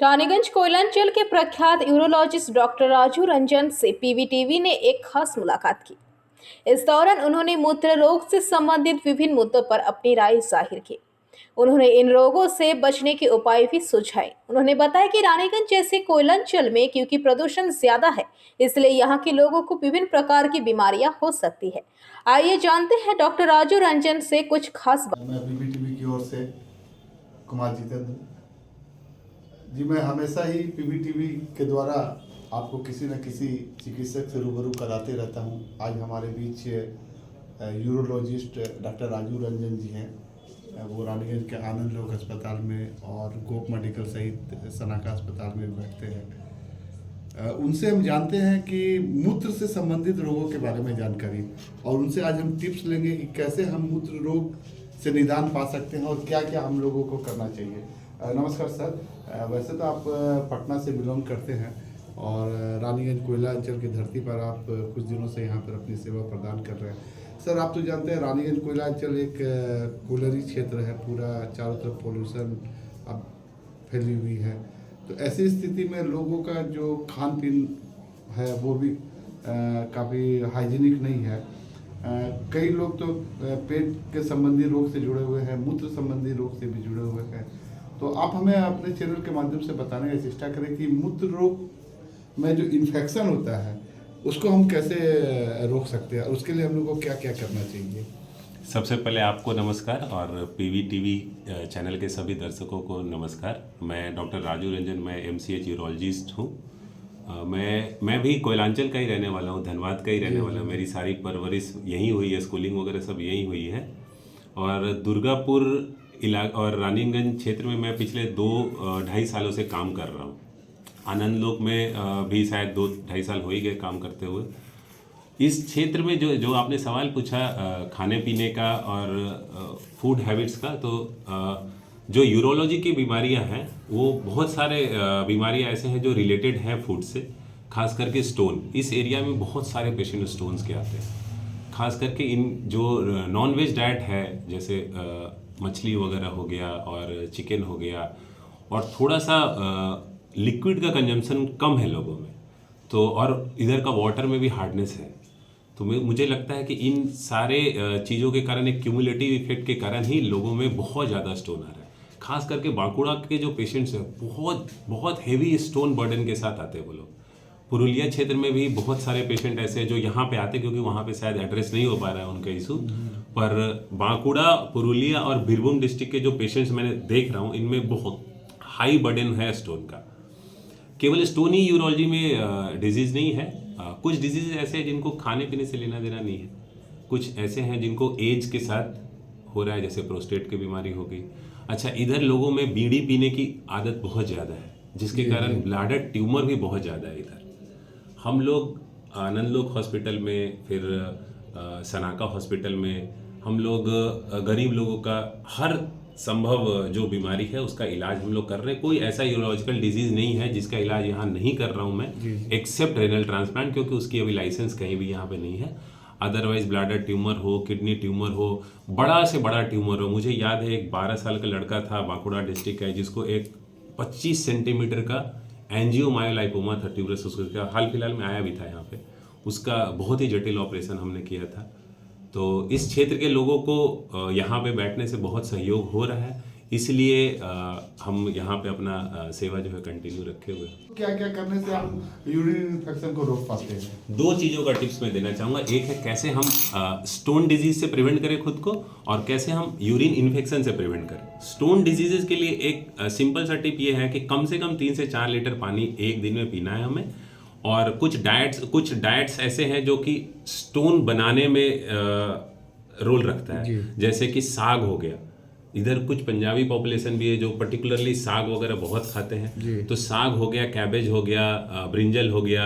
रानीगंज कोयलांचल के प्रख्यात urologist doctor Raju Ranjan से पीवीटीवी ने एक खास मुलाकात की। इस दौरान उन्होंने मूत्र रोग से संबंधित विभिन्न मुद्दों पर अपनी राय जाहिर की। उन्होंने इन रोगों से बचने के उपाय भी सुझाए। उन्होंने बताया कि रानीगंज जैसे कोयलांचल में क्योंकि प्रदूषण ज्यादा है, इसलिए यहाँ के लोगों को विभिन्न प्रकार की बीमारियां हो सकती है। आइए जानते हैं डॉक्टर राजू रंजन से कुछ खास बात। मैं पीवीटीवी की ओर से कुमार जितेंद्र जी, मैं हमेशा ही पीवीटीवी के द्वारा आपको किसी न किसी चिकित्सक से रूबरू कराते रहता हूं। आज हमारे बीच यूरोलॉजिस्ट डॉक्टर राजू रंजन जी हैं। वो रानीगंज के आनंद लोक अस्पताल में और गोप मेडिकल सहित सनाका अस्पताल में बैठते हैं। उनसे हम जानते हैं कि मूत्र से संबंधित रोगों के बारे में जानकारी, और उनसे आज हम टिप्स लेंगे कि कैसे हम मूत्र रोग से निदान पा सकते हैं और क्या क्या हम लोगों को करना चाहिए। नमस्कार सर, वैसे तो आप पटना से बिलोंग करते हैं और रानीगंज कोयलांचल की धरती पर आप कुछ दिनों से यहाँ पर अपनी सेवा प्रदान कर रहे हैं। सर, आप तो जानते हैं रानीगंज कोयलांचल एक कोयलरी क्षेत्र है, पूरा चारों तरफ पोल्यूशन अब फैली हुई है। तो ऐसी स्थिति में लोगों का जो खान पीन है वो भी काफ़ी हाइजीनिक नहीं है। कई लोग तो पेट के संबंधी रोग से जुड़े हुए हैं, मूत्र संबंधी रोग से भी जुड़े हुए हैं। तो आप हमें अपने चैनल के माध्यम से बताने की चेष्टा करें कि मूत्र रोग में जो इन्फेक्शन होता है उसको हम कैसे रोक सकते हैं और उसके लिए हम लोग को क्या क्या करना चाहिए। सबसे पहले आपको नमस्कार और पीवीटीवी चैनल के सभी दर्शकों को नमस्कार। मैं डॉक्टर राजू रंजन, मैं एमसीएच यूरोलॉजिस्ट हूँ। मैं भी कोयलांचल का ही रहने वाला हूँ, धनबाद का ही रहने वाला हूँ। मेरी सारी परवरिश यहीं हुई है, स्कूलिंग वगैरह सब यहीं हुई है। और दुर्गापुर और रानीगंज क्षेत्र में मैं पिछले 2-2.5 सालों से काम कर रहा हूँ। आनंद लोक में भी शायद 2-2.5 साल हो ही गए काम करते हुए। इस क्षेत्र में जो आपने सवाल पूछा खाने पीने का और फूड हैबिट्स का, तो जो यूरोलॉजी की बीमारियां हैं वो बहुत सारे बीमारियां ऐसे हैं जो रिलेटेड हैं फूड से, खास करके स्टोन। इस एरिया में बहुत सारे पेशेंट स्टोन्स के आते हैं। खास करके इन जो नॉन वेज डाइट है, जैसे मछली वगैरह हो गया और चिकन हो गया, और थोड़ा सा लिक्विड का कंजम्पशन कम है लोगों में, तो और इधर का वाटर में भी हार्डनेस है। तो मुझे लगता है कि इन सारे चीज़ों के कारण, एक क्यूमुलेटिव इफेक्ट के कारण ही लोगों में बहुत ज़्यादा स्टोन आ रहा है। खास करके बांकुड़ा के जो पेशेंट्स हैं बहुत बहुत हेवी स्टोन बर्डन के साथ आते हैं वो लोग। पुरुलिया क्षेत्र में भी बहुत सारे पेशेंट ऐसे हैं जो यहाँ पे आते, क्योंकि वहाँ पे शायद एड्रेस नहीं हो पा रहा है उनका इशू। पर बांकुड़ा, पुरुलिया और बीरभूम डिस्ट्रिक्ट के जो पेशेंट्स मैंने देख रहा हूँ, इनमें बहुत हाई बर्डन है स्टोन का। केवल स्टोन ही यूरोलॉजी में डिजीज़ नहीं है। कुछ डिजीज़ ऐसे हैं जिनको खाने पीने से लेना देना नहीं है। कुछ ऐसे हैं जिनको एज के साथ हो रहा है, जैसे प्रोस्टेट की बीमारी हो गई। अच्छा, इधर लोगों में बीड़ी पीने की आदत बहुत ज़्यादा है, जिसके कारण ब्लैडर ट्यूमर भी बहुत ज़्यादा है इधर। हम लोग आनंद लोक हॉस्पिटल में, फिर सनाका हॉस्पिटल में, हम लोग गरीब लोगों का हर संभव जो बीमारी है उसका इलाज हम लोग कर रहे हैं। कोई ऐसा यूरोलॉजिकल डिजीज़ नहीं है जिसका इलाज यहाँ नहीं कर रहा हूँ मैं, एक्सेप्ट रेनल ट्रांसप्लांट, क्योंकि उसकी अभी लाइसेंस कहीं भी यहाँ पे नहीं है। अदरवाइज ब्लैडर ट्यूमर हो, किडनी ट्यूमर हो, बड़ा से बड़ा ट्यूमर हो। मुझे याद है एक 12 साल का लड़का था बांकुड़ा डिस्ट्रिक्ट का, जिसको एक 25 सेंटीमीटर का एंजियोमायोलाइपोमा था, ट्यूबरस, उसका हाल फिलहाल में आया भी था यहाँ पे। उसका बहुत ही जटिल ऑपरेशन हमने किया था। तो इस क्षेत्र के लोगों को यहाँ पे बैठने से बहुत सहयोग हो रहा है, इसलिए हम यहाँ पे अपना सेवा जो है कंटिन्यू रखे हुए हैं। क्या क्या करने से हम यूरिन इन्फेक्शन को रोक पाते हैं? 2 चीज़ों का टिप्स मैं देना चाहूँगा। एक है कैसे हम स्टोन डिजीज से प्रिवेंट करें खुद को, और कैसे हम यूरिन इन्फेक्शन से प्रिवेंट करें। स्टोन डिजीजेज के लिए एक सिंपल सा टिप ये है कि कम से कम 3 से 4 लीटर पानी एक दिन में पीना है हमें। और कुछ डाइट्स ऐसे हैं जो कि स्टोन बनाने में रोल रखता है, जैसे कि साग हो गया। इधर कुछ पंजाबी पॉपुलेशन भी है जो पर्टिकुलरली साग वगैरह बहुत खाते हैं, तो साग हो गया, कैबेज हो गया, ब्रिंजल हो गया,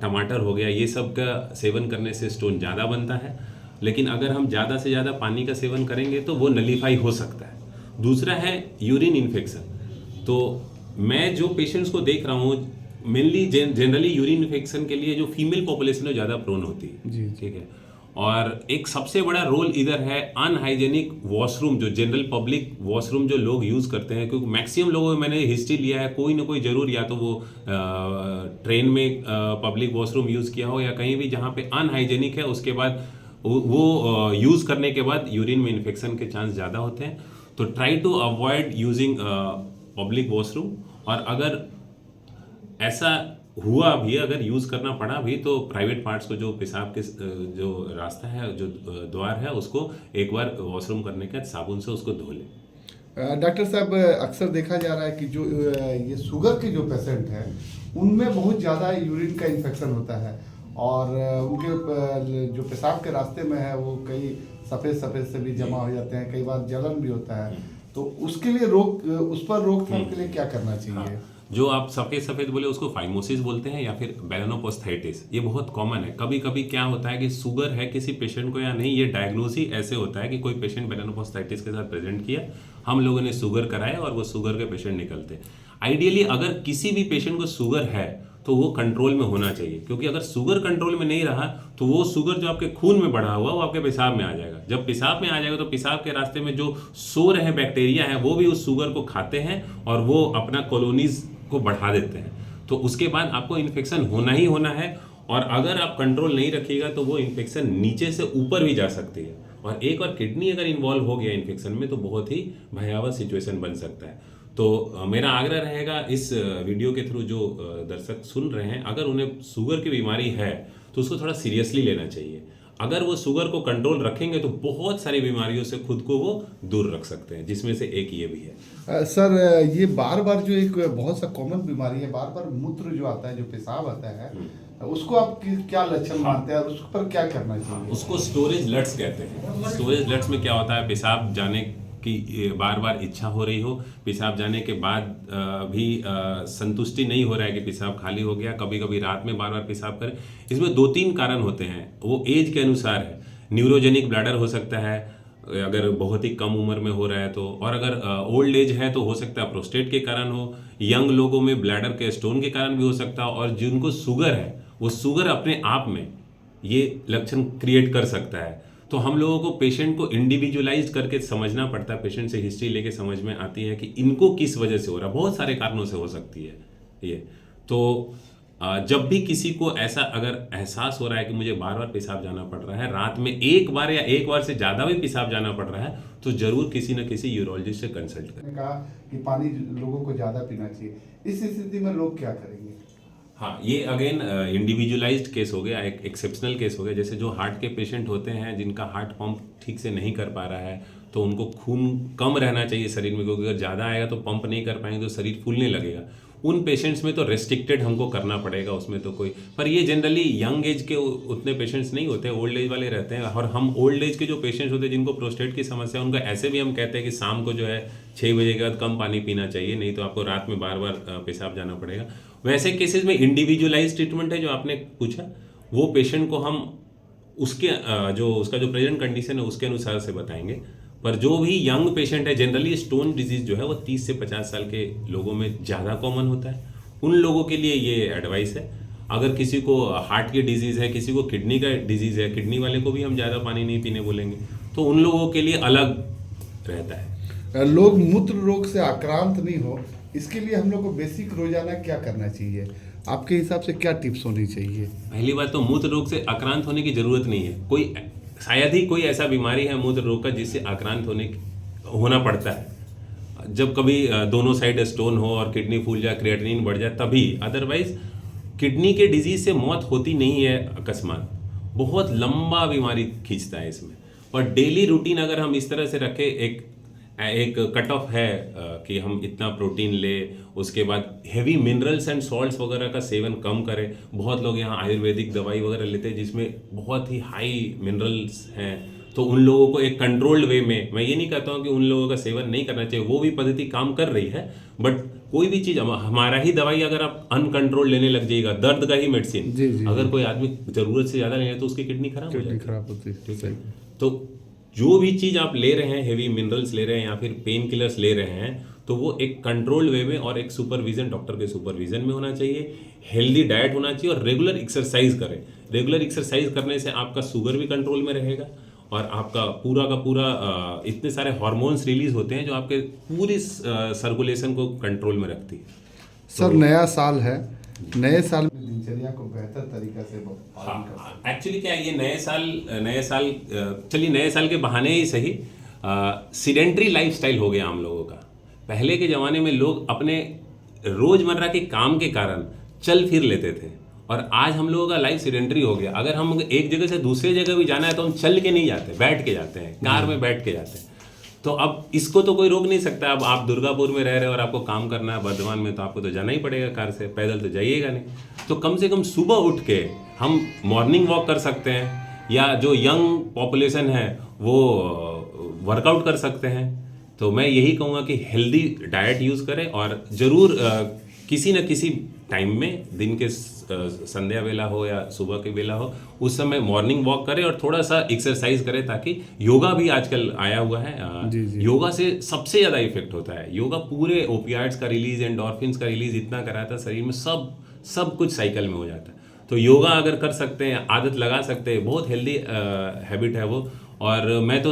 टमाटर हो गया, ये सब का सेवन करने से स्टोन ज़्यादा बनता है। लेकिन अगर हम ज़्यादा से ज़्यादा पानी का सेवन करेंगे तो वो नलीफाई हो सकता है। दूसरा है यूरिन इन्फेक्शन। तो मैं जो पेशेंट्स को देख रहा हूँ, मेनली जनरली यूरिन इन्फेक्शन के लिए जो फीमेल पॉपुलेशन है ज़्यादा प्रोन होती है, ठीक है। और एक सबसे बड़ा रोल इधर है अनहाइजेनिक वॉशरूम, जो जनरल पब्लिक वॉशरूम जो लोग यूज़ करते हैं, क्योंकि मैक्सिमम लोगों में मैंने हिस्ट्री लिया है कोई ना कोई ज़रूर या तो वो ट्रेन में पब्लिक वॉशरूम यूज़ किया हो या कहीं भी जहाँ पे अनहाइजेनिक है, उसके बाद वो यूज़ करने के बाद यूरिन में इन्फेक्शन के चांस ज़्यादा होते हैं। तो try to avoid using public washroom, और अगर ऐसा हुआ भी, अगर यूज़ करना पड़ा भी, तो प्राइवेट पार्ट्स को, जो पेशाब के जो रास्ता है, जो द्वार है, उसको एक बार वॉशरूम करने के बाद साबुन से उसको धो लें। डॉक्टर साहब, अक्सर देखा जा रहा है कि जो ये शुगर के जो पेशेंट हैं उनमें बहुत ज़्यादा यूरिन का इन्फेक्शन होता है, और उनके जो पेशाब के रास्ते में है वो कई सफ़ेद से भी जमा हो जाते हैं, कई बार जलन भी होता है। तो उसके लिए उस पर रोकथाम के लिए क्या करना चाहिए? हाँ, जो आप सफ़ेद बोले उसको फाइमोसिस बोलते हैं या फिर बेलेनोपोस्थाइटिस, ये बहुत कॉमन है। कभी कभी क्या होता है कि शुगर है किसी पेशेंट को या नहीं, ये डायग्नोज ही ऐसे होता है कि कोई पेशेंट बेलेनोपोस्थाइटिस के साथ प्रेजेंट किया, हम लोगों ने शुगर कराया और वो शुगर के पेशेंट निकलते। आइडियली अगर किसी भी पेशेंट को शुगर है तो वो कंट्रोल में होना चाहिए, क्योंकि अगर शुगर कंट्रोल में नहीं रहा तो वो शुगर जो आपके खून में बढ़ा हुआ वो आपके पेशाब में आ जाएगा। जब पेशाब में आ जाएगा तो पेशाब के रास्ते में जो सो रहे बैक्टीरिया हैं वो भी उस शुगर को खाते हैं और वो अपना कॉलोनीज को बढ़ा देते हैं। तो उसके बाद आपको इन्फेक्शन होना ही होना है, और अगर आप कंट्रोल नहीं रखिएगा तो वो इन्फेक्शन नीचे से ऊपर भी जा सकती है, और एक बार किडनी अगर इन्वॉल्व हो गया इन्फेक्शन में तो बहुत ही भयावह सिचुएशन बन सकता है। तो मेरा आग्रह रहेगा इस वीडियो के थ्रू, जो दर्शक सुन रहे हैं, अगर उन्हें शुगर की बीमारी है तो उसको थोड़ा सीरियसली लेना चाहिए। अगर वो शुगर को कंट्रोल रखेंगे तो बहुत सारी बीमारियों से खुद को वो दूर रख सकते हैं, जिसमें से एक ये भी है। सर, ये बार बार जो एक बहुत सा कॉमन बीमारी है, बार बार मूत्र जो आता है, जो पेशाब आता है, उसको आप क्या लक्षण मानते हैं और उस पर क्या करना चाहिए? उसको स्टोरेज लट्स कहते हैं। स्टोरेज लट्स में क्या होता है, पेशाब जाने की बार बार इच्छा हो रही हो, पेशाब जाने के बाद भी संतुष्टि नहीं हो रहा है कि पेशाब खाली हो गया, कभी कभी रात में बार बार पेशाब करें। इसमें 2-3 कारण होते हैं, वो एज के अनुसार है। न्यूरोजेनिक ब्लैडर हो सकता है अगर बहुत ही कम उम्र में हो रहा है तो, और अगर ओल्ड एज है तो हो सकता है प्रोस्टेट के कारण हो, यंग लोगों में ब्लैडर के स्टोन के कारण भी हो सकता है, और जिनको शुगर है वो शुगर अपने आप में ये लक्षण क्रिएट कर सकता है। तो हम लोगों को पेशेंट को इंडिविजुअलाइज करके समझना पड़ता है, पेशेंट से हिस्ट्री लेके समझ में आती है कि इनको किस वजह से हो रहा है। बहुत सारे कारणों से हो सकती है ये। तो जब भी किसी को ऐसा अगर एहसास हो रहा है कि मुझे बार बार पेशाब जाना पड़ रहा है, रात में एक बार या एक बार से ज़्यादा भी पेशाब जाना पड़ रहा है, तो ज़रूर किसी न किसी यूरोलॉजिस्ट से कंसल्ट करें। कहा कि पानी लोगों को ज़्यादा पीना चाहिए, इस स्थिति में लोग क्या करेंगे? हाँ, ये अगेन इंडिविजुअलाइज्ड केस हो गया, एक एक्सेप्शनल केस हो गया। जैसे जो हार्ट के पेशेंट होते हैं जिनका हार्ट पंप ठीक से नहीं कर पा रहा है, तो उनको खून कम रहना चाहिए शरीर में, क्योंकि अगर ज़्यादा आएगा तो पंप नहीं कर पाएंगे तो शरीर फूलने लगेगा। उन पेशेंट्स में तो रेस्ट्रिक्टेड हमको करना पड़ेगा, उसमें तो कोई, पर ये जनरली यंग एज के उतने पेशेंट्स नहीं होते, ओल्ड एज वाले रहते हैं। और हम ओल्ड एज के जो पेशेंट्स होते हैं जिनको प्रोस्टेट की समस्या है, उनका ऐसे भी हम कहते हैं कि शाम को जो है 6 बजे के बाद कम पानी पीना चाहिए, नहीं तो आपको रात में बार बार पेशाब जाना पड़ेगा। वैसे केसेस में इंडिविजुअलाइज ट्रीटमेंट है जो आपने पूछा, वो पेशेंट को हम उसके जो उसका जो प्रेजेंट कंडीशन है उसके अनुसार से बताएंगे। पर जो भी यंग पेशेंट है, जनरली स्टोन डिजीज जो है वो 30 से 50 साल के लोगों में ज़्यादा कॉमन होता है, उन लोगों के लिए ये एडवाइस है। अगर किसी को हार्ट की डिजीज़ है, किसी को किडनी का डिजीज़ है, किडनी वाले को भी हम ज़्यादा पानी नहीं पीने बोलेंगे, तो उन लोगों के लिए अलग रहता है। लोग मूत्र रोग से आक्रांत नहीं हो, इसके लिए हम लोग को बेसिक रोजाना क्या करना चाहिए? आपके हिसाब से क्या टिप्स होनी चाहिए? पहली बात तो मूत्र रोग से आक्रांत होने की ज़रूरत नहीं है। कोई शायद ही कोई ऐसा बीमारी है मूत्र रोग का जिससे आक्रांत होना पड़ता है। जब कभी दोनों साइड स्टोन हो और किडनी फूल जाए, क्रिएटिनिन बढ़ जाए, तभी। अदरवाइज किडनी के डिजीज से मौत होती नहीं है अकस्मात, बहुत लंबा बीमारी खींचता है इसमें। और डेली रूटीन अगर हम इस तरह से रखें, एक कट ऑफ है कि हम इतना प्रोटीन ले, उसके बाद हेवी मिनरल्स एंड सॉल्ट्स वगैरह का सेवन कम करें। बहुत लोग यहाँ आयुर्वेदिक दवाई वगैरह लेते हैं जिसमें बहुत ही हाई मिनरल्स हैं, तो उन लोगों को एक कंट्रोल्ड वे में, मैं ये नहीं कहता हूँ कि उन लोगों का सेवन नहीं करना चाहिए, वो भी पद्धति काम कर रही है, बट कोई भी चीज़, हमारा ही दवाई अगर आप अनकंट्रोल लेने लग जाइएगा, दर्द का ही मेडिसिन, अगर कोई आदमी ज़रूरत से ज़्यादा ले तो उसकी किडनी खराब होती है। ठीक है, तो जो भी चीज़ आप ले रहे हैं, हेवी मिनरल्स ले रहे हैं या फिर पेन किलर्स ले रहे हैं, तो वो एक कंट्रोल्ड वे में और एक सुपरविजन, डॉक्टर के सुपरविजन में होना चाहिए। हेल्दी डाइट होना चाहिए और रेगुलर एक्सरसाइज करें। रेगुलर एक्सरसाइज करने से आपका शुगर भी कंट्रोल में रहेगा और आपका पूरा का पूरा इतने सारे हार्मोन्स रिलीज होते हैं जो आपके पूरी सर्कुलेशन को कंट्रोल में रखती है। सर नया साल है, नए साल में दिनचर्या को बेहतर तरीका से पालन कर सकते हैं। एक्चुअली क्या है, ये नए साल चलिए नए साल के बहाने ही सही, सीडेंट्री लाइफस्टाइल हो गया हम लोगों का। पहले के ज़माने में लोग अपने रोज़मर्रा के काम के कारण चल फिर लेते थे और आज हम लोगों का लाइफ सीडेंट्री हो गया। अगर हम एक जगह से दूसरे जगह भी जाना है तो हम चल के नहीं जाते, बैठ के जाते हैं, कार में बैठ के जाते हैं। तो अब इसको तो कोई रोक नहीं सकता। अब आप दुर्गापुर में रह रहे हो और आपको काम करना है बर्धमान में, तो आपको तो जाना ही पड़ेगा कार से, पैदल तो जाइएगा नहीं। तो कम से कम सुबह उठ के हम मॉर्निंग वॉक कर सकते हैं, या जो यंग पॉपुलेशन है वो वर्कआउट कर सकते हैं। तो मैं यही कहूँगा कि हेल्दी डाइट यूज़ करें और ज़रूर किसी न किसी टाइम में, दिन के संध्या वेला हो या सुबह के वेला हो, उस समय मॉर्निंग वॉक करें और थोड़ा सा एक्सरसाइज करें, ताकि योगा भी आजकल आया हुआ है। जी। योगा से सबसे ज़्यादा इफेक्ट होता है। योगा पूरे ओपियाइड्स का रिलीज, एंडोर्फिन्स का रिलीज इतना कराता है शरीर में, सब कुछ साइकिल में हो जाता है। तो योगा अगर कर सकते हैं, आदत लगा सकते हैं, बहुत हेल्दी हैबिट है वो। और मैं तो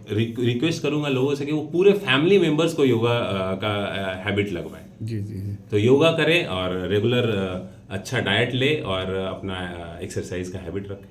रिक्वेस्ट करूंगा लोगों से कि वो पूरे फैमिली मेंबर्स को योगा का हैबिट लगवाएं। जी। तो योगा करें और रेगुलर अच्छा डाइट ले और अपना एक्सरसाइज का हैबिट रखें।